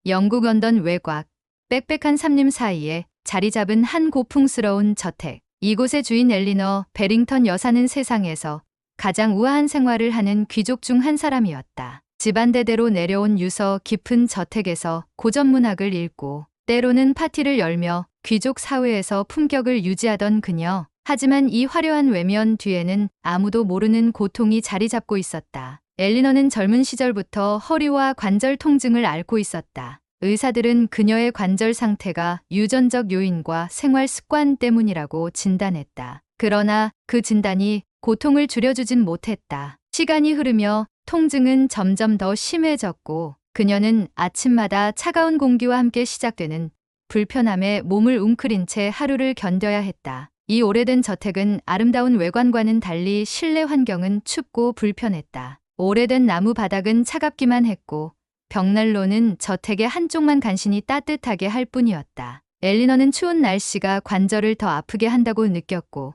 영국 런던 외곽, 빽빽한 산림 사이에 자리 잡은 한 고풍스러운 저택. 이곳의 주인 엘리너 베링턴 여사는 세상에서 가장 우아한 생활을 하는 귀족 중 한 사람이었다. 집안대대로 내려온 유서 깊은 저택에서 고전 문학을 읽고 때로는 파티를 열며 귀족 사회에서 품격을 유지하던 그녀. 하지만 이 화려한 외면 뒤에는 아무도 모르는 고통이 자리 잡고 있었다. 엘리너는 젊은 시절부터 허리와 관절 통증을 앓고 있었다. 의사들은 그녀의 관절 상태가 유전적 요인과 생활 습관 때문이라고 진단했다. 그러나 그 진단이 고통을 줄여주진 못했다. 시간이 흐르며 통증은 점점 더 심해졌고 그녀는 아침마다 차가운 공기와 함께 시작되는 불편함에 몸을 웅크린 채 하루를 견뎌야 했다. 이 오래된 저택은 아름다운 외관과는 달리 실내 환경은 춥고 불편했다. 오래된 나무 바닥은 차갑기만 했고 벽난로는 저택의 한쪽만 간신히 따뜻하게 할 뿐이었다. 엘리너는 추운 날씨가 관절을 더 아프게 한다고 느꼈고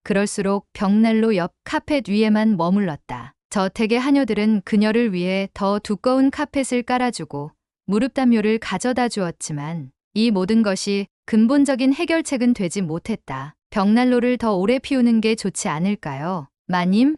그럴수록 벽난로 옆 카펫 위에만 머물렀다. 저택의 하녀들은 그녀를 위해 더 두꺼운 카펫을 깔아주고 무릎 담요를 가져다 주었지만 이 모든 것이 근본적인 해결책은 되지 못했다. 벽난로를 더 오래 피우는 게 좋지 않을까요? 마님?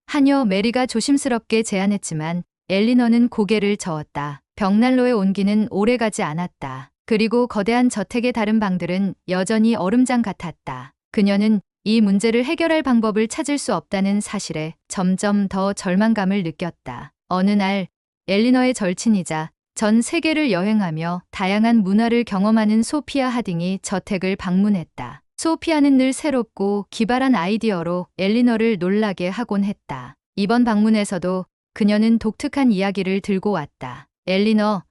하녀 메리가 조심스럽게 제안했지만 엘리너는 고개를 저었다. 벽난로의 온기는 오래가지 않았다. 그리고 거대한 저택의 다른 방들은 여전히 얼음장 같았다. 그녀는 이 문제를 해결할 방법을 찾을 수 없다는 사실에 점점 더 절망감을 느꼈다. 어느 날 엘리너의 절친이자 전 세계를 여행하며 다양한 문화를 경험하는 소피아 하딩이 저택을 방문했다. 소피아는 늘 새롭고 기발한 아이디어로 엘리너를 놀라게 하곤 했다. 이번 방문에서도 그녀는 독특한 이야기를 들고 왔다. 엘리너,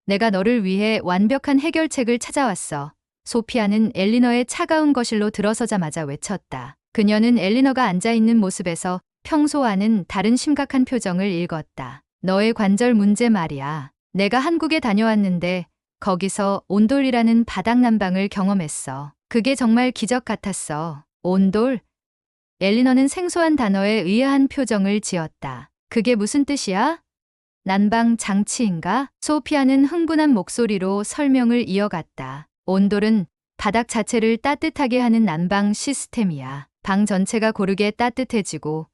내가 너를 위해 완벽한 해결책을 찾아왔어. 소피아는 엘리너의 차가운 거실로 들어서자마자 외쳤다. 그녀는 엘리너가 앉아있는 모습에서 평소와는 다른 심각한 표정을 읽었다. 너의 관절 문제 말이야. 내가 한국에 다녀왔는데 거기서 온돌이라는 바닥 난방을 경험했어. 그게 정말 기적 같았어. 온돌? 엘리너는 생소한 단어에 의아한 표정을 지었다. 그게 무슨 뜻이야? 난방 장치인가? 소피아는 흥분한 목소리로 설명을 이어갔다. 온돌은 바닥 자체를 따뜻하게 하는 난방 시스템이야. 방 전체가 고르게 따뜻해지고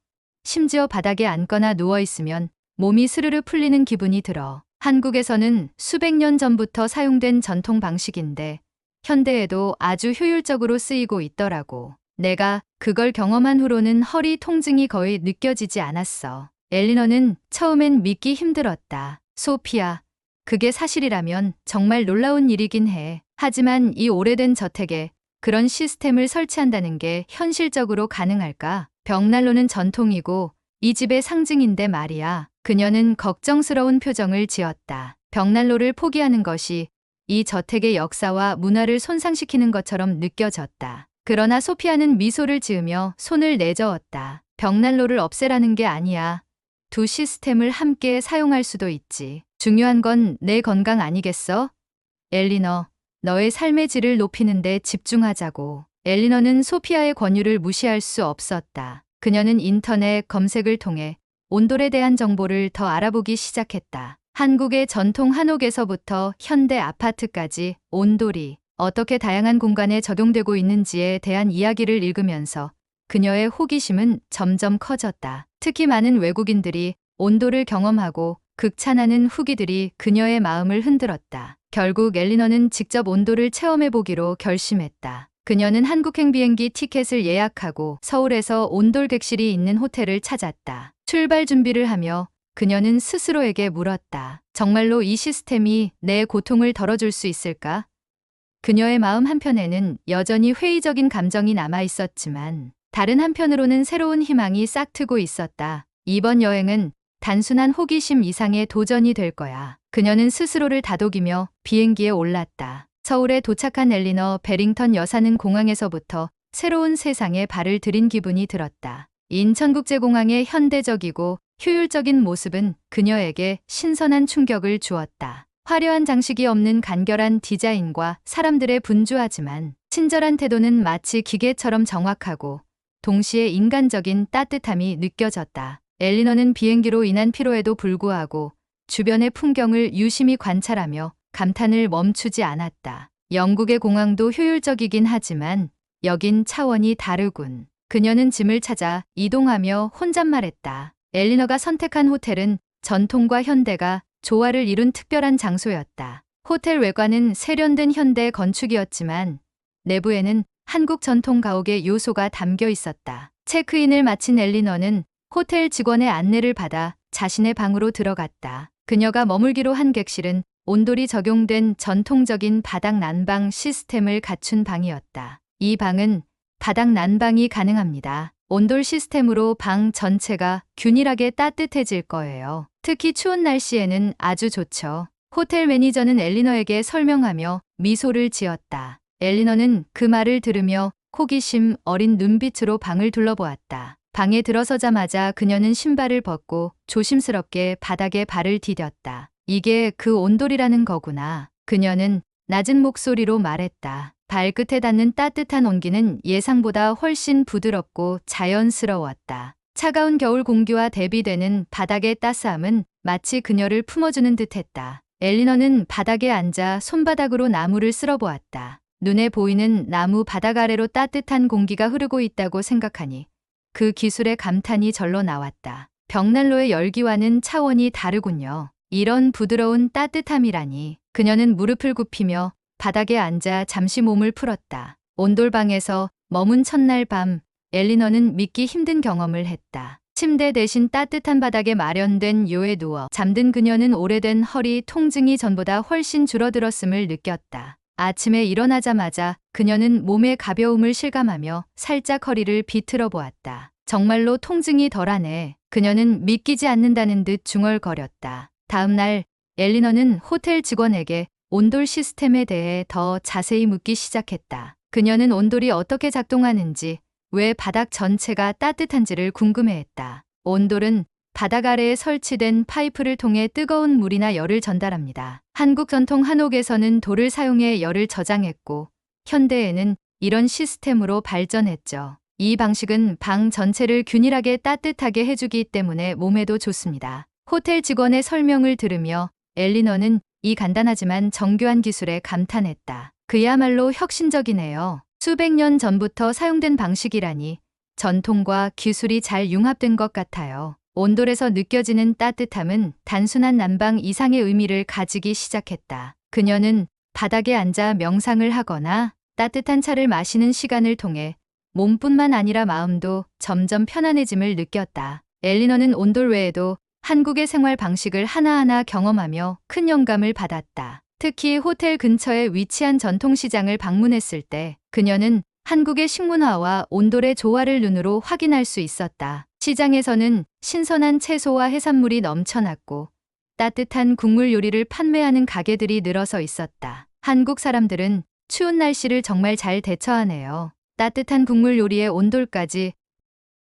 심지어 바닥에 앉거나 누워있으면 몸이 스르르 풀리는 기분이 들어. 한국에서는 수백 년 전부터 사용된 전통 방식인데 현대에도 아주 효율적으로 쓰이고 있더라고. 내가 그걸 경험한 후로는 허리 통증이 거의 느껴지지 않았어. 엘리너는 처음엔 믿기 힘들었다. 소피아, 그게 사실이라면 정말 놀라운 일이긴 해. 하지만 이 오래된 저택에 그런 시스템을 설치한다는 게 현실적으로 가능할까? 벽난로는 전통이고 이 집의 상징인데 말이야. 그녀는 걱정스러운 표정을 지었다. 벽난로를 포기하는 것이 이 저택의 역사와 문화를 손상시키는 것처럼 느껴졌다. 그러나 소피아는 미소를 지으며 손을 내저었다. 벽난로를 없애라는 게 아니야. 두 시스템을 함께 사용할 수도 있지. 중요한 건 내 건강 아니겠어? 엘리너, 너의 삶의 질을 높이는 데 집중하자고. 엘리너는 소피아의 권유를 무시할 수 없었다. 그녀는 인터넷 검색을 통해 온돌에 대한 정보를 더 알아보기 시작했다. 한국의 전통 한옥에서부터 현대 아파트까지 온돌이 어떻게 다양한 공간에 적용되고 있는지에 대한 이야기를 읽으면서 그녀의 호기심은 점점 커졌다. 특히 많은 외국인들이 온돌을 경험하고 극찬하는 후기들이 그녀의 마음을 흔들었다. 결국 엘리너는 직접 온돌을 체험해보기로 결심했다. 그녀는 한국행 비행기 티켓을 예약하고 서울에서 온돌 객실이 있는 호텔을 찾았다. 출발 준비를 하며 그녀는 스스로에게 물었다. 정말로 이 시스템이 내 고통을 덜어줄 수 있을까? 그녀의 마음 한편에는 여전히 회의적인 감정이 남아 있었지만 다른 한편으로는 새로운 희망이 싹트고 있었다. 이번 여행은 단순한 호기심 이상의 도전이 될 거야. 그녀는 스스로를 다독이며 비행기에 올랐다. 서울에 도착한 엘리너 베링턴 여사는 공항에서부터 새로운 세상에 발을 들인 기분이 들었다. 인천국제공항의 현대적이고 효율적인 모습은 그녀에게 신선한 충격을 주었다. 화려한 장식이 없는 간결한 디자인과 사람들의 분주하지만 친절한 태도는 마치 기계처럼 정확하고 동시에 인간적인 따뜻함이 느껴졌다. 엘리너는 비행기로 인한 피로에도 불구하고 주변의 풍경을 유심히 관찰하며 감탄을 멈추지 않았다. 영국의 공항도 효율적이긴 하지만 여긴 차원이 다르군. 그녀는 짐을 찾아 이동하며 혼잣말했다. 엘리너가 선택한 호텔은 전통과 현대가 조화를 이룬 특별한 장소였다. 호텔 외관은 세련된 현대 건축이었지만 내부에는 한국 전통 가옥의 요소가 담겨 있었다. 체크인을 마친 엘리너는 호텔 직원의 안내를 받아 자신의 방으로 들어갔다. 그녀가 머물기로 한 객실은 온돌이 적용된 전통적인 바닥 난방 시스템을 갖춘 방이었다. 이 방은 바닥 난방이 가능합니다. 온돌 시스템으로 방 전체가 균일하게 따뜻해질 거예요. 특히 추운 날씨에는 아주 좋죠. 호텔 매니저는 엘리너에게 설명하며 미소를 지었다. 엘리너는 그 말을 들으며 호기심 어린 눈빛으로 방을 둘러보았다. 방에 들어서자마자 그녀는 신발을 벗고 조심스럽게 바닥에 발을 디뎠다. 이게 그 온돌이라는 거구나. 그녀는 낮은 목소리로 말했다. 발끝에 닿는 따뜻한 온기는 예상보다 훨씬 부드럽고 자연스러웠다. 차가운 겨울 공기와 대비되는 바닥의 따스함은 마치 그녀를 품어주는 듯했다. 엘리너는 바닥에 앉아 손바닥으로 나무를 쓸어보았다. 눈에 보이는 나무 바닥 아래로 따뜻한 공기가 흐르고 있다고 생각하니 그 기술의 감탄이 절로 나왔다. 벽난로의 열기와는 차원이 다르군요. 이런 부드러운 따뜻함이라니. 그녀는 무릎을 굽히며 바닥에 앉아 잠시 몸을 풀었다. 온돌방에서 머문 첫날 밤, 엘리너는 믿기 힘든 경험을 했다. 침대 대신 따뜻한 바닥에 마련된 요에 누워 잠든 그녀는 오래된 허리 통증이 전보다 훨씬 줄어들었음을 느꼈다. 아침에 일어나자마자 그녀는 몸의 가벼움을 실감하며 살짝 허리를 비틀어 보았다. 정말로 통증이 덜하네. 그녀는 믿기지 않는다는 듯 중얼거렸다. 다음 날 엘리너는 호텔 직원에게 온돌 시스템에 대해 더 자세히 묻기 시작했다. 그녀는 온돌이 어떻게 작동하는지, 왜 바닥 전체가 따뜻한지를 궁금해했다. 온돌은 바닥 아래에 설치된 파이프를 통해 뜨거운 물이나 열을 전달합니다. 한국 전통 한옥에서는 돌을 사용해 열을 저장했고 현대에는 이런 시스템으로 발전했죠. 이 방식은 방 전체를 균일하게 따뜻하게 해주기 때문에 몸에도 좋습니다. 호텔 직원의 설명을 들으며 엘리너는 이 간단하지만 정교한 기술에 감탄했다. 그야말로 혁신적이네요. 수백 년 전부터 사용된 방식이라니 전통과 기술이 잘 융합된 것 같아요. 온돌에서 느껴지는 따뜻함은 단순한 난방 이상의 의미를 가지기 시작했다. 그녀는 바닥에 앉아 명상을 하거나 따뜻한 차를 마시는 시간을 통해 몸뿐만 아니라 마음도 점점 편안해짐을 느꼈다. 엘리너는 온돌 외에도 한국의 생활 방식을 하나하나 경험하며 큰 영감을 받았다. 특히 호텔 근처에 위치한 전통시장을 방문했을 때 그녀는 한국의 식문화와 온돌의 조화를 눈으로 확인할 수 있었다. 시장에서는 신선한 채소와 해산물이 넘쳐났고 따뜻한 국물 요리를 판매하는 가게들이 늘어서 있었다. 한국 사람들은 추운 날씨를 정말 잘 대처하네요. 따뜻한 국물 요리에 온돌까지.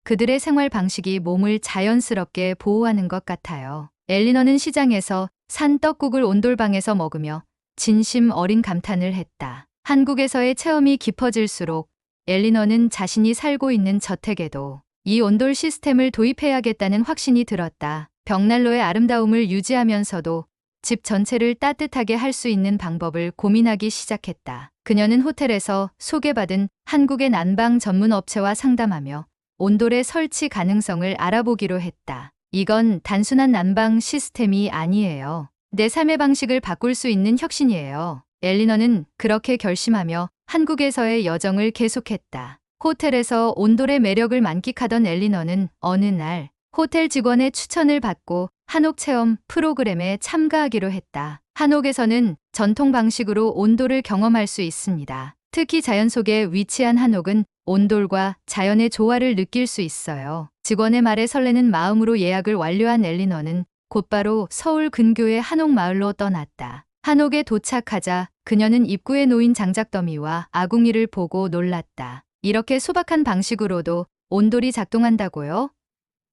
그들의 생활 방식이 몸을 자연스럽게 보호하는 것 같아요. 엘리너는 시장에서 산 떡국을 온돌방에서 먹으며 진심 어린 감탄을 했다. 한국에서의 체험이 깊어질수록 엘리너는 자신이 살고 있는 저택에도 이 온돌 시스템을 도입해야겠다는 확신이 들었다. 벽난로의 아름다움을 유지하면서도 집 전체를 따뜻하게 할 수 있는 방법을 고민하기 시작했다. 그녀는 호텔에서 소개받은 한국의 난방 전문 업체와 상담하며 온돌의 설치 가능성을 알아보기로 했다. 이건 단순한 난방 시스템이 아니에요. 내 삶의 방식을 바꿀 수 있는 혁신이에요. 엘리너는 그렇게 결심하며 한국에서의 여정을 계속했다. 호텔에서 온돌의 매력을 만끽하던 엘리너는 어느 날 호텔 직원의 추천을 받고 한옥 체험 프로그램에 참가하기로 했다. 한옥에서는 전통 방식으로 온돌을 경험할 수 있습니다. 특히 자연 속에 위치한 한옥은 온돌과 자연의 조화를 느낄 수 있어요. 직원의 말에 설레는 마음으로 예약을 완료한 엘리너는 곧바로 서울 근교의 한옥마을로 떠났다. 한옥에 도착하자 그녀는 입구에 놓인 장작더미와 아궁이를 보고 놀랐다. 이렇게 소박한 방식으로도 온돌이 작동한다고요?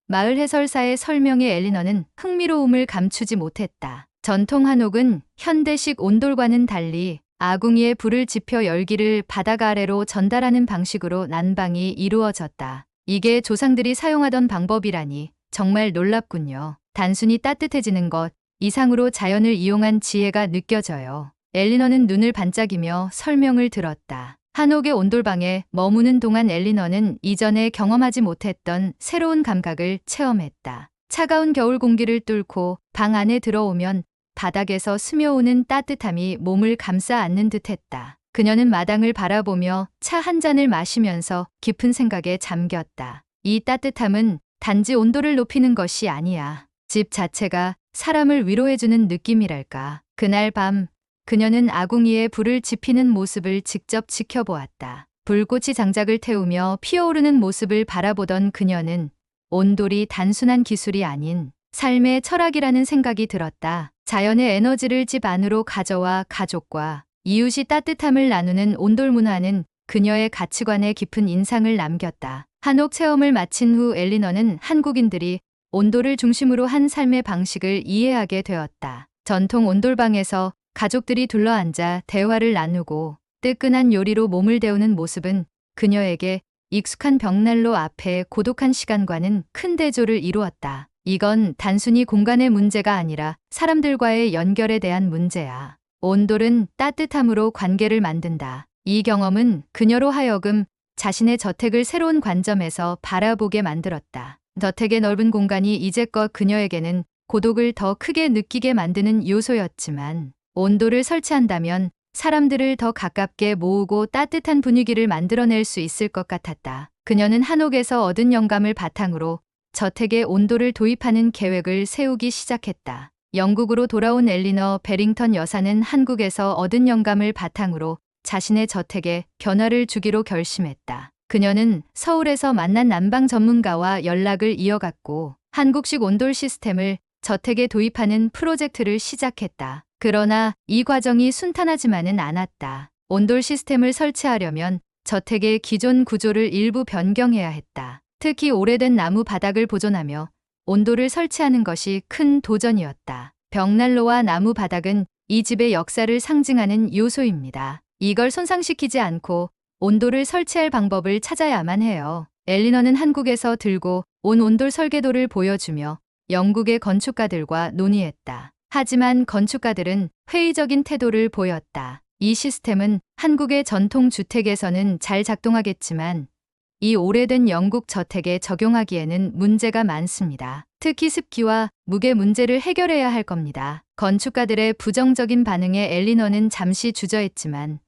마을 해설사의 설명에 엘리너는 흥미로움을 감추지 못했다. 전통 한옥은 현대식 온돌과는 달리 아궁이에 불을 지펴 열기를 바닥 아래로 전달하는 방식으로 난방이 이루어졌다. 이게 조상들이 사용하던 방법이라니 정말 놀랍군요. 단순히 따뜻해지는 것, 이상으로 자연을 이용한 지혜가 느껴져요. 엘리너는 눈을 반짝이며 설명을 들었다. 한옥의 온돌방에 머무는 동안 엘리너는 이전에 경험하지 못했던 새로운 감각을 체험했다. 차가운 겨울 공기를 뚫고 방 안에 들어오면 바닥에서 스며오는 따뜻함이 몸을 감싸 안는 듯했다. 그녀는 마당을 바라보며 차 한 잔을 마시면서 깊은 생각에 잠겼다. 이 따뜻함은 단지 온도를 높이는 것이 아니야. 집 자체가 사람을 위로해주는 느낌이랄까. 그날 밤 그녀는 아궁이에 불을 지피는 모습을 직접 지켜보았다. 불꽃이 장작을 태우며 피어오르는 모습을 바라보던 그녀는 온돌이 단순한 기술이 아닌 삶의 철학이라는 생각이 들었다. 자연의 에너지를 집 안으로 가져와 가족과 이웃이 따뜻함을 나누는 온돌 문화는 그녀의 가치관에 깊은 인상을 남겼다. 한옥 체험을 마친 후 엘리너는 한국인들이 온돌을 중심으로 한 삶의 방식을 이해하게 되었다. 전통 온돌방에서 가족들이 둘러앉아 대화를 나누고 뜨끈한 요리로 몸을 데우는 모습은 그녀에게 익숙한 벽난로 앞에 고독한 시간과는 큰 대조를 이루었다. 이건 단순히 공간의 문제가 아니라 사람들과의 연결에 대한 문제야. 온돌은 따뜻함으로 관계를 만든다. 이 경험은 그녀로 하여금 자신의 저택을 새로운 관점에서 바라보게 만들었다. 저택의 넓은 공간이 이제껏 그녀에게는 고독을 더 크게 느끼게 만드는 요소였지만 온돌을 설치한다면 사람들을 더 가깝게 모으고 따뜻한 분위기를 만들어낼 수 있을 것 같았다. 그녀는 한옥에서 얻은 영감을 바탕으로 저택에 온돌을 도입하는 계획을 세우기 시작했다. 영국으로 돌아온 엘리너 베링턴 여사는 한국에서 얻은 영감을 바탕으로 자신의 저택에 변화를 주기로 결심했다. 그녀는 서울에서 만난 난방 전문가와 연락을 이어갔고 한국식 온돌 시스템을 저택에 도입하는 프로젝트를 시작했다. 그러나 이 과정이 순탄하지만은 않았다. 온돌 시스템을 설치하려면 저택의 기존 구조를 일부 변경해야 했다. 특히 오래된 나무 바닥을 보존하며 온돌을 설치하는 것이 큰 도전이었다. 벽난로와 나무 바닥은 이 집의 역사를 상징하는 요소입니다. 이걸 손상시키지 않고 온돌을 설치할 방법을 찾아야만 해요. 엘리너는 한국에서 들고 온 온돌 설계도를 보여주며 영국의 건축가들과 논의했다. 하지만 건축가들은 회의적인 태도를 보였다. 이 시스템은 한국의 전통 주택에서는 잘 작동하겠지만 이 오래된 영국 저택에 적용하기에는 문제가 많습니다. 특히 습기와 무게 문제를 해결해야 할 겁니다. 건축가들의 부정적인 반응에 엘리너는 잠시 주저했지만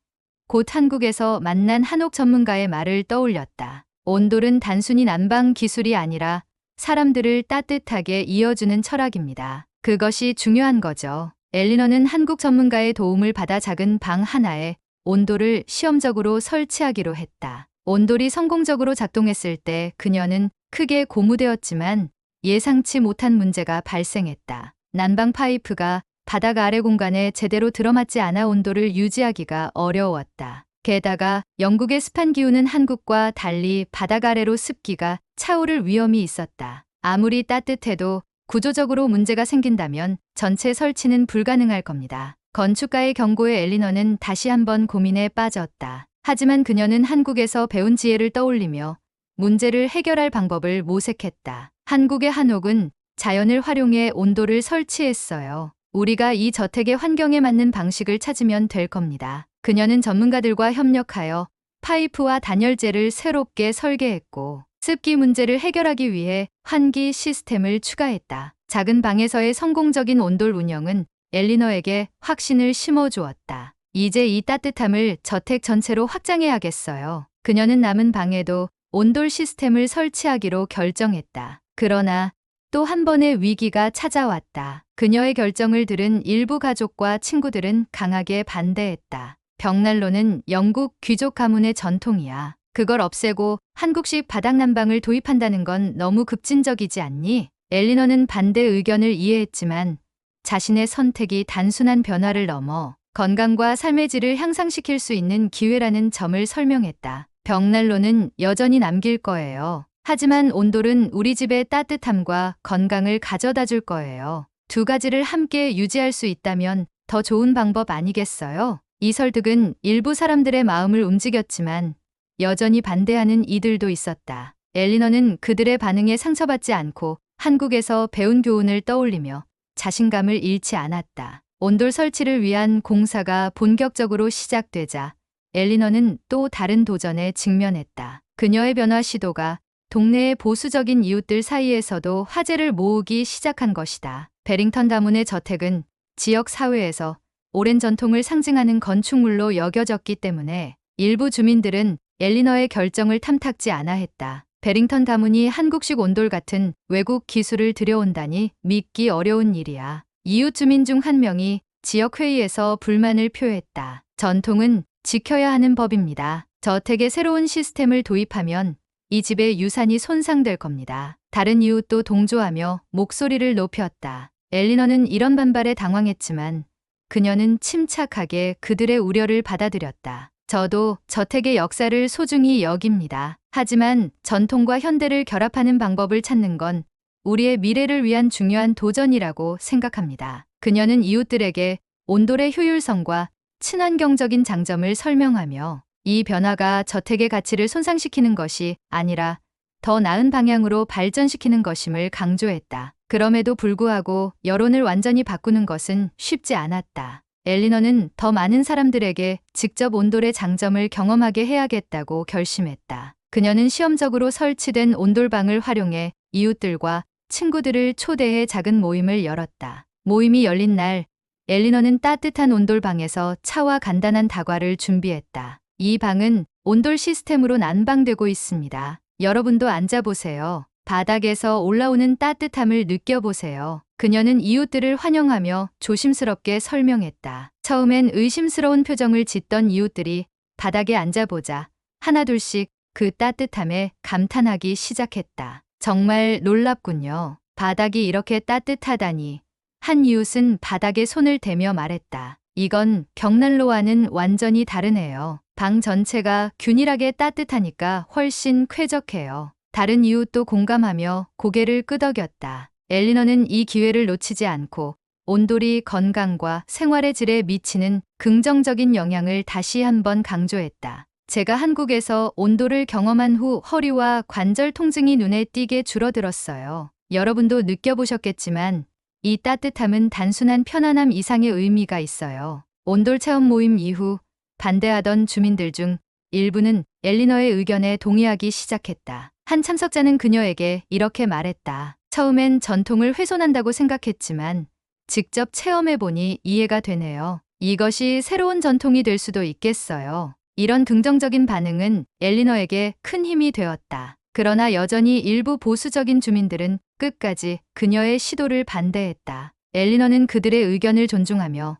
곧 한국에서 만난 한옥 전문가의 말을 떠올렸다. 온돌은 단순히 난방 기술이 아니라 사람들을 따뜻하게 이어주는 철학입니다. 그것이 중요한 거죠. 엘리너는 한국 전문가의 도움을 받아 작은 방 하나에 온돌을 시험적으로 설치하기로 했다. 온돌이 성공적으로 작동했을 때 그녀는 크게 고무되었지만 예상치 못한 문제가 발생했다. 난방 파이프가 바닥 아래 공간에 제대로 들어맞지 않아 온도를 유지하기가 어려웠다. 게다가 영국의 습한 기후는 한국과 달리 바닥 아래로 습기가 차오를 위험이 있었다. 아무리 따뜻해도 구조적으로 문제가 생긴다면 전체 설치는 불가능할 겁니다. 건축가의 경고에 엘리너는 다시 한번 고민에 빠졌다. 하지만 그녀는 한국에서 배운 지혜를 떠올리며 문제를 해결할 방법을 모색했다. 한국의 한옥은 자연을 활용해 온돌을 설치했어요. 우리가 이 저택의 환경에 맞는 방식을 찾으면 될 겁니다. 그녀는 전문가들과 협력하여 파이프와 단열재를 새롭게 설계했고 습기 문제를 해결하기 위해 환기 시스템을 추가했다. 작은 방에서의 성공적인 온돌 운영은 엘리너에게 확신을 심어주었다. 이제 이 따뜻함을 저택 전체로 확장해야겠어요. 그녀는 남은 방에도 온돌 시스템을 설치하기로 결정했다. 그러나 또 한 번의 위기가 찾아왔다. 그녀의 결정을 들은 일부 가족과 친구들은 강하게 반대했다. 벽난로는 영국 귀족 가문의 전통이야. 그걸 없애고 한국식 바닥 난방을 도입한다는 건 너무 급진적이지 않니? 엘리너는 반대 의견을 이해했지만 자신의 선택이 단순한 변화를 넘어 건강과 삶의 질을 향상시킬 수 있는 기회라는 점을 설명했다. 벽난로는 여전히 남길 거예요. 하지만 온돌은 우리 집의 따뜻함과 건강을 가져다 줄 거예요. 두 가지를 함께 유지할 수 있다면 더 좋은 방법 아니겠어요? 이 설득은 일부 사람들의 마음을 움직였지만 여전히 반대하는 이들도 있었다. 엘리너는 그들의 반응에 상처받지 않고 한국에서 배운 교훈을 떠올리며 자신감을 잃지 않았다. 온돌 설치를 위한 공사가 본격적으로 시작되자 엘리너는 또 다른 도전에 직면했다. 그녀의 변화 시도가 동네의 보수적인 이웃들 사이에서도 화제를 모으기 시작한 것이다. 베링턴 가문의 저택은 지역 사회에서 오랜 전통을 상징하는 건축물로 여겨졌기 때문에 일부 주민들은 엘리너의 결정을 탐탁지 않아 했다. 베링턴 가문이 한국식 온돌 같은 외국 기술을 들여온다니 믿기 어려운 일이야. 이웃 주민 중 한 명이 지역 회의에서 불만을 표했다. 전통은 지켜야 하는 법입니다. 저택에 새로운 시스템을 도입하면 이 집의 유산이 손상될 겁니다. 다른 이웃도 동조하며 목소리를 높였다. 엘리너는 이런 반발에 당황했지만 그녀는 침착하게 그들의 우려를 받아들였다. 저도 저택의 역사를 소중히 여깁니다. 하지만 전통과 현대를 결합하는 방법을 찾는 건 우리의 미래를 위한 중요한 도전이라고 생각합니다. 그녀는 이웃들에게 온돌의 효율성과 친환경적인 장점을 설명하며 이 변화가 저택의 가치를 손상시키는 것이 아니라 더 나은 방향으로 발전시키는 것임을 강조했다. 그럼에도 불구하고 여론을 완전히 바꾸는 것은 쉽지 않았다. 엘리너는 더 많은 사람들에게 직접 온돌의 장점을 경험하게 해야겠다고 결심했다. 그녀는 시험적으로 설치된 온돌방을 활용해 이웃들과 친구들을 초대해 작은 모임을 열었다. 모임이 열린 날, 엘리너는 따뜻한 온돌방에서 차와 간단한 다과를 준비했다. 이 방은 온돌 시스템으로 난방되고 있습니다. 여러분도 앉아보세요. 바닥에서 올라오는 따뜻함을 느껴보세요. 그녀는 이웃들을 환영하며 조심스럽게 설명했다. 처음엔 의심스러운 표정을 짓던 이웃들이 바닥에 앉아보자 하나둘씩 그 따뜻함에 감탄하기 시작했다. 정말 놀랍군요. 바닥이 이렇게 따뜻하다니. 한 이웃은 바닥에 손을 대며 말했다. 이건 벽난로와는 완전히 다르네요. 방 전체가 균일하게 따뜻하니까 훨씬 쾌적해요. 다른 이웃도 공감하며 고개를 끄덕였다. 엘리너는 이 기회를 놓치지 않고 온돌이 건강과 생활의 질에 미치는 긍정적인 영향을 다시 한번 강조했다. 제가 한국에서 온돌을 경험한 후 허리와 관절 통증이 눈에 띄게 줄어들었어요. 여러분도 느껴보셨겠지만 이 따뜻함은 단순한 편안함 이상의 의미가 있어요. 온돌 체험 모임 이후 반대하던 주민들 중 일부는 엘리너의 의견에 동의하기 시작했다. 한 참석자는 그녀에게 이렇게 말했다. 처음엔 전통을 훼손한다고 생각했지만 직접 체험해보니 이해가 되네요. 이것이 새로운 전통이 될 수도 있겠어요. 이런 긍정적인 반응은 엘리너에게 큰 힘이 되었다. 그러나 여전히 일부 보수적인 주민들은 끝까지 그녀의 시도를 반대했다. 엘리너는 그들의 의견을 존중하며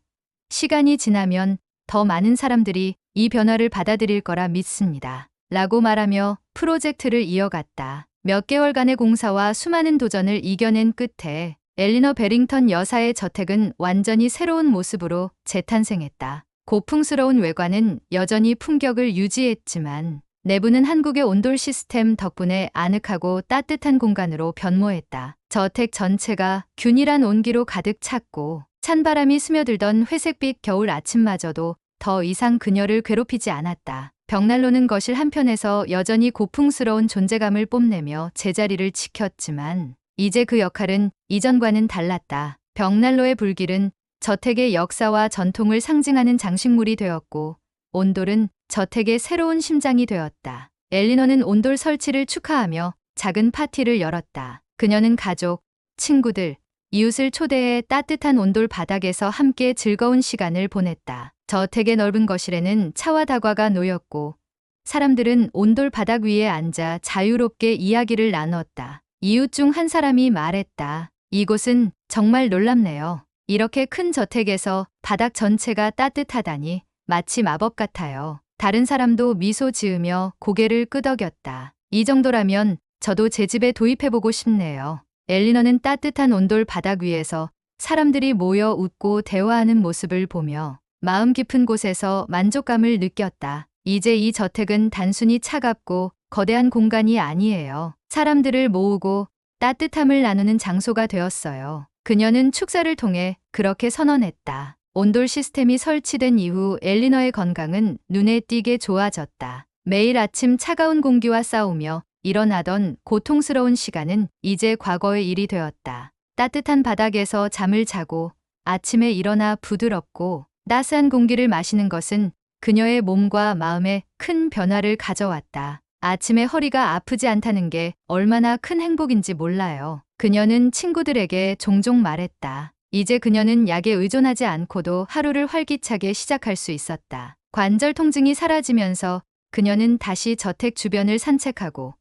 시간이 지나면 더 많은 사람들이 이 변화를 받아들일 거라 믿습니다. 라고 말하며 프로젝트를 이어갔다. 몇 개월간의 공사와 수많은 도전을 이겨낸 끝에 엘리너 베링턴 여사의 저택은 완전히 새로운 모습으로 재탄생했다. 고풍스러운 외관은 여전히 품격을 유지했지만 내부는 한국의 온돌 시스템 덕분에 아늑하고 따뜻한 공간으로 변모했다. 저택 전체가 균일한 온기로 가득 찼고 찬바람이 스며들던 회색빛 겨울 아침마저도 더 이상 그녀를 괴롭히지 않았다. 벽난로는 거실 한편에서 여전히 고풍스러운 존재감을 뽐내며 제자리를 지켰지만 이제 그 역할은 이전과는 달랐다. 벽난로의 불길은 저택의 역사와 전통을 상징하는 장식물이 되었고 온돌은 저택의 새로운 심장이 되었다. 엘리너는 온돌 설치를 축하하며 작은 파티를 열었다. 그녀는 가족, 친구들, 이웃을 초대해 따뜻한 온돌 바닥에서 함께 즐거운 시간을 보냈다. 저택의 넓은 거실에는 차와 다과가 놓였고 사람들은 온돌 바닥 위에 앉아 자유롭게 이야기를 나눴다. 이웃 중 한 사람이 말했다. 이곳은 정말 놀랍네요. 이렇게 큰 저택에서 바닥 전체가 따뜻하다니 마치 마법 같아요. 다른 사람도 미소 지으며 고개를 끄덕였다. 이 정도라면 저도 제 집에 도입해보고 싶네요. 엘리너는 따뜻한 온돌 바닥 위에서 사람들이 모여 웃고 대화하는 모습을 보며 마음 깊은 곳에서 만족감을 느꼈다. 이제 이 저택은 단순히 차갑고 거대한 공간이 아니에요. 사람들을 모으고 따뜻함을 나누는 장소가 되었어요. 그녀는 축사를 통해 그렇게 선언했다. 온돌 시스템이 설치된 이후 엘리너의 건강은 눈에 띄게 좋아졌다. 매일 아침 차가운 공기와 싸우며 일어나던 고통스러운 시간은 이제 과거의 일이 되었다. 따뜻한 바닥에서 잠을 자고 아침에 일어나 부드럽고 따스한 공기를 마시는 것은 그녀의 몸과 마음에 큰 변화를 가져왔다. 아침에 허리가 아프지 않다는 게 얼마나 큰 행복인지 몰라요. 그녀는 친구들에게 종종 말했다. 이제 그녀는 약에 의존하지 않고도 하루를 활기차게 시작할 수 있었다. 관절 통증이 사라지면서 그녀는 다시 저택 주변을 산책하고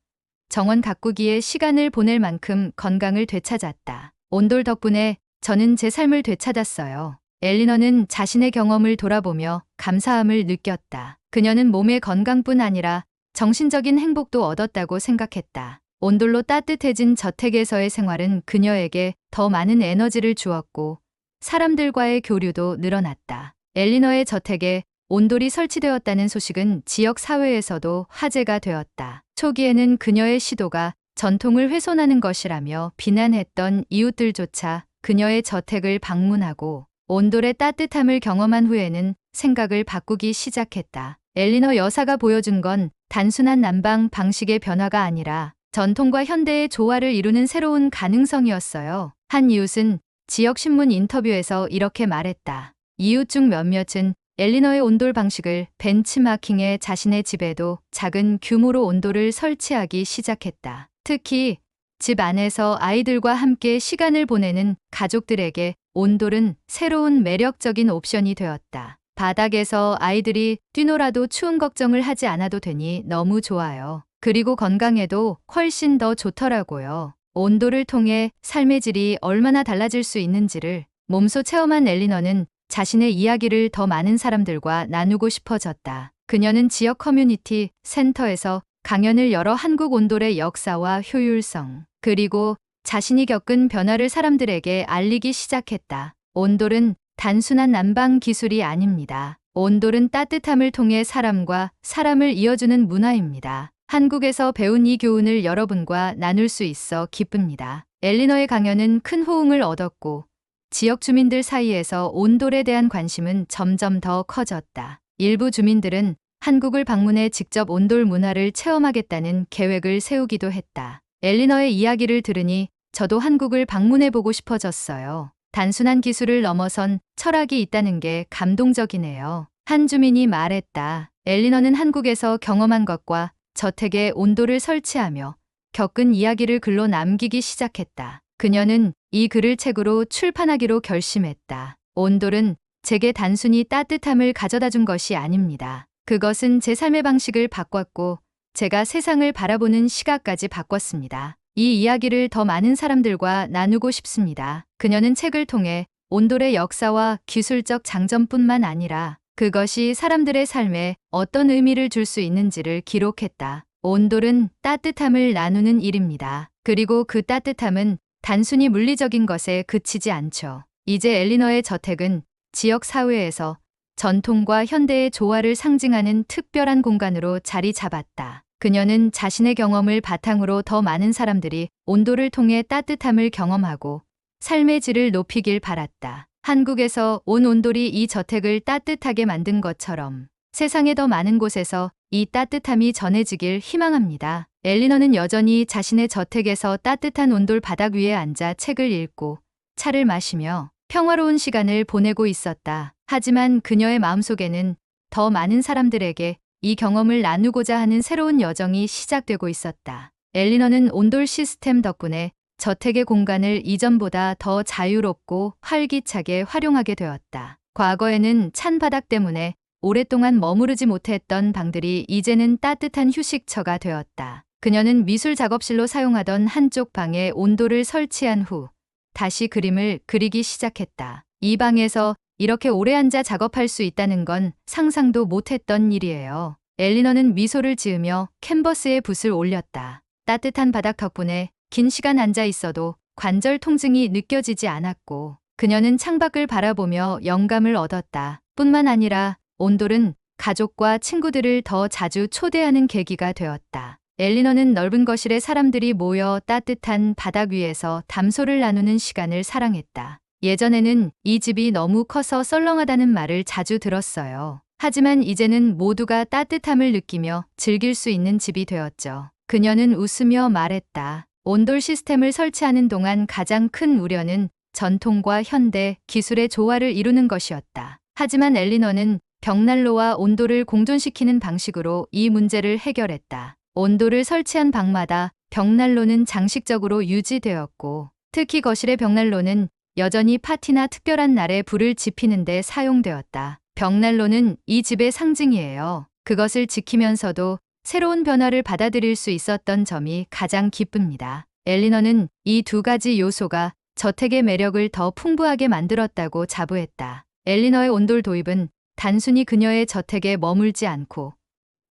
정원 가꾸기에 시간을 보낼 만큼 건강을 되찾았다. 온돌 덕분에 저는 제 삶을 되찾았어요. 엘리너는 자신의 경험을 돌아보며 감사함을 느꼈다. 그녀는 몸의 건강뿐 아니라 정신적인 행복도 얻었다고 생각했다. 온돌로 따뜻해진 저택에서의 생활은 그녀에게 더 많은 에너지를 주었고 사람들과의 교류도 늘어났다. 엘리너의 저택에 온돌이 설치되었다는 소식은 지역 사회에서도 화제가 되었다. 초기에는 그녀의 시도가 전통을 훼손하는 것이라며 비난했던 이웃들조차 그녀의 저택을 방문하고 온돌의 따뜻함을 경험한 후에는 생각을 바꾸기 시작했다. 엘리너 여사가 보여준 건 단순한 난방 방식의 변화가 아니라 전통과 현대의 조화를 이루는 새로운 가능성이었어요. 한 이웃은 지역 신문 인터뷰에서 이렇게 말했다. 이웃 중 몇몇은 엘리너의 온돌 방식을 벤치마킹해 자신의 집에도 작은 규모로 온돌을 설치하기 시작했다. 특히 집 안에서 아이들과 함께 시간을 보내는 가족들에게 온돌은 새로운 매력적인 옵션이 되었다. 바닥에서 아이들이 뛰놀아도 추운 걱정을 하지 않아도 되니 너무 좋아요. 그리고 건강에도 훨씬 더 좋더라고요. 온돌을 통해 삶의 질이 얼마나 달라질 수 있는지를 몸소 체험한 엘리너는 자신의 이야기를 더 많은 사람들과 나누고 싶어졌다. 그녀는 지역 커뮤니티 센터에서 강연을 열어 한국 온돌의 역사와 효율성, 그리고 자신이 겪은 변화를 사람들에게 알리기 시작했다. 온돌은 단순한 난방 기술이 아닙니다. 온돌은 따뜻함을 통해 사람과 사람을 이어주는 문화입니다. 한국에서 배운 이 교훈을 여러분과 나눌 수 있어 기쁩니다. 엘리너의 강연은 큰 호응을 얻었고 지역 주민들 사이에서 온돌에 대한 관심은 점점 더 커졌다. 일부 주민들은 한국을 방문해 직접 온돌 문화를 체험하겠다는 계획을 세우기도 했다. 엘리너의 이야기를 들으니 저도 한국을 방문해보고 싶어졌어요. 단순한 기술을 넘어선 철학이 있다는 게 감동적이네요. 한 주민이 말했다. 엘리너는 한국에서 경험한 것과 저택에 온돌을 설치하며 겪은 이야기를 글로 남기기 시작했다. 그녀는 이 글을 책으로 출판하기로 결심했다. 온돌은 제게 단순히 따뜻함을 가져다 준 것이 아닙니다. 그것은 제 삶의 방식을 바꿨고 제가 세상을 바라보는 시각까지 바꿨습니다. 이 이야기를 더 많은 사람들과 나누고 싶습니다. 그녀는 책을 통해 온돌의 역사와 기술적 장점뿐만 아니라 그것이 사람들의 삶에 어떤 의미를 줄 수 있는지를 기록했다. 온돌은 따뜻함을 나누는 일입니다. 그리고 그 따뜻함은 단순히 물리적인 것에 그치지 않죠. 이제 엘리너의 저택은 지역 사회에서 전통과 현대의 조화를 상징하는 특별한 공간으로 자리 잡았다. 그녀는 자신의 경험을 바탕으로 더 많은 사람들이 온돌을 통해 따뜻함을 경험하고 삶의 질을 높이길 바랐다. 한국에서 온 온돌이 이 저택을 따뜻하게 만든 것처럼 세상의 더 많은 곳에서 이 따뜻함이 전해지길 희망합니다. 엘리너는 여전히 자신의 저택에서 따뜻한 온돌 바닥 위에 앉아 책을 읽고 차를 마시며 평화로운 시간을 보내고 있었다. 하지만 그녀의 마음속에는 더 많은 사람들에게 이 경험을 나누고자 하는 새로운 여정이 시작되고 있었다. 엘리너는 온돌 시스템 덕분에 저택의 공간을 이전보다 더 자유롭고 활기차게 활용하게 되었다. 과거에는 찬 바닥 때문에 오랫동안 머무르지 못했던 방들이 이제는 따뜻한 휴식처가 되었다. 그녀는 미술 작업실로 사용하던 한쪽 방에 온돌을 설치한 후 다시 그림을 그리기 시작했다. 이 방에서 이렇게 오래 앉아 작업할 수 있다는 건 상상도 못했던 일이에요. 엘리너는 미소를 지으며 캔버스에 붓을 올렸다. 따뜻한 바닥 덕분에 긴 시간 앉아 있어도 관절 통증이 느껴지지 않았고 그녀는 창밖을 바라보며 영감을 얻었다. 뿐만 아니라 온돌은 가족과 친구들을 더 자주 초대하는 계기가 되었다. 엘리너는 넓은 거실에 사람들이 모여 따뜻한 바닥 위에서 담소를 나누는 시간을 사랑했다. 예전에는 이 집이 너무 커서 썰렁하다는 말을 자주 들었어요. 하지만 이제는 모두가 따뜻함을 느끼며 즐길 수 있는 집이 되었죠. 그녀는 웃으며 말했다. 온돌 시스템을 설치하는 동안 가장 큰 우려는 전통과 현대 기술의 조화를 이루는 것이었다. 하지만 엘리너는 벽난로와 온돌을 공존시키는 방식으로 이 문제를 해결했다. 온돌을 설치한 방마다 벽난로는 장식적으로 유지되었고, 특히 거실의 벽난로는 여전히 파티나 특별한 날에 불을 지피는 데 사용되었다. 벽난로는 이 집의 상징이에요. 그것을 지키면서도 새로운 변화를 받아들일 수 있었던 점이 가장 기쁩니다. 엘리너는 이 두 가지 요소가 저택의 매력을 더 풍부하게 만들었다고 자부했다. 엘리너의 온돌 도입은 단순히 그녀의 저택에 머물지 않고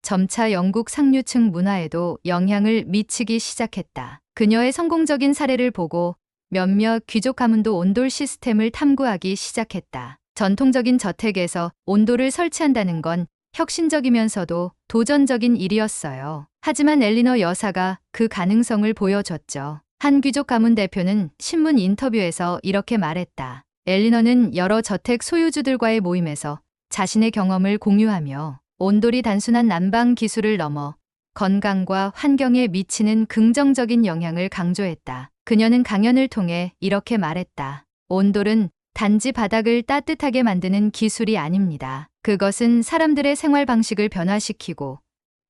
점차 영국 상류층 문화에도 영향을 미치기 시작했다. 그녀의 성공적인 사례를 보고 몇몇 귀족 가문도 온돌 시스템을 탐구하기 시작했다. 전통적인 저택에서 온돌을 설치한다는 건 혁신적이면서도 도전적인 일이었어요. 하지만 엘리너 여사가 그 가능성을 보여줬죠. 한 귀족 가문 대표는 신문 인터뷰에서 이렇게 말했다. 엘리너는 여러 저택 소유주들과의 모임에서 자신의 경험을 공유하며 온돌이 단순한 난방 기술을 넘어 건강과 환경에 미치는 긍정적인 영향을 강조했다. 그녀는 강연을 통해 이렇게 말했다. 온돌은 단지 바닥을 따뜻하게 만드는 기술이 아닙니다. 그것은 사람들의 생활 방식을 변화시키고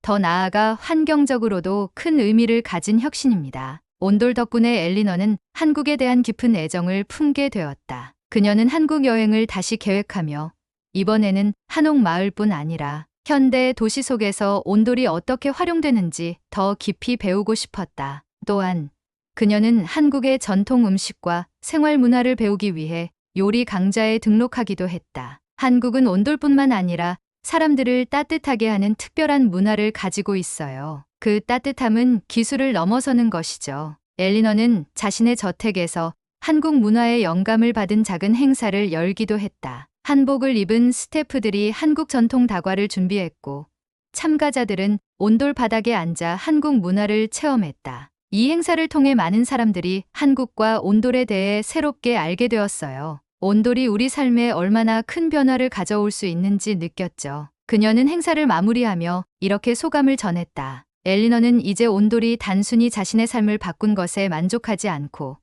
더 나아가 환경적으로도 큰 의미를 가진 혁신입니다. 온돌 덕분에 엘리너는 한국에 대한 깊은 애정을 품게 되었다. 그녀는 한국 여행을 다시 계획하며 이번에는 한옥마을뿐 아니라 현대 도시 속에서 온돌이 어떻게 활용되는지 더 깊이 배우고 싶었다. 또한 그녀는 한국의 전통 음식과 생활 문화를 배우기 위해 요리 강좌에 등록하기도 했다. 한국은 온돌뿐만 아니라 사람들을 따뜻하게 하는 특별한 문화를 가지고 있어요. 그 따뜻함은 기술을 넘어서는 것이죠. 엘리너는 자신의 저택에서 한국 문화의 영감을 받은 작은 행사를 열기도 했다. 한복을 입은 스태프들이 한국 전통 다과를 준비했고, 참가자들은 온돌 바닥에 앉아 한국 문화를 체험했다. 이 행사를 통해 많은 사람들이 한국과 온돌에 대해 새롭게 알게 되었어요. 온돌이 우리 삶에 얼마나 큰 변화를 가져올 수 있는지 느꼈죠. 그녀는 행사를 마무리하며 이렇게 소감을 전했다. 엘리너는 이제 온돌이 단순히 자신의 삶을 바꾼 것에 만족하지 않고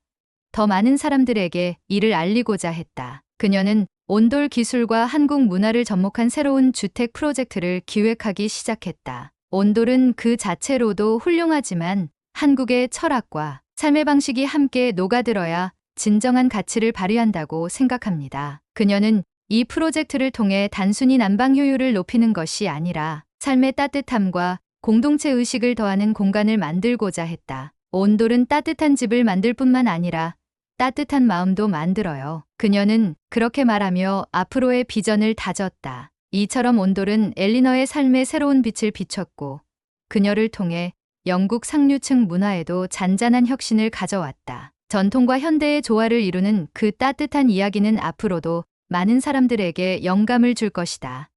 더 많은 사람들에게 이를 알리고자 했다. 그녀는 온돌 기술과 한국 문화를 접목한 새로운 주택 프로젝트를 기획하기 시작했다. 온돌은 그 자체로도 훌륭하지만 한국의 철학과 삶의 방식이 함께 녹아들어야 진정한 가치를 발휘한다고 생각합니다. 그녀는 이 프로젝트를 통해 단순히 난방 효율을 높이는 것이 아니라 삶의 따뜻함과 공동체 의식을 더하는 공간을 만들고자 했다. 온돌은 따뜻한 집을 만들 뿐만 아니라 따뜻한 마음도 만들어요. 그녀는 그렇게 말하며 앞으로의 비전을 다졌다. 이처럼 온돌은 엘리너의 삶에 새로운 빛을 비췄고 그녀를 통해 영국 상류층 문화에도 잔잔한 혁신을 가져왔다. 전통과 현대의 조화를 이루는 그 따뜻한 이야기는 앞으로도 많은 사람들에게 영감을 줄 것이다.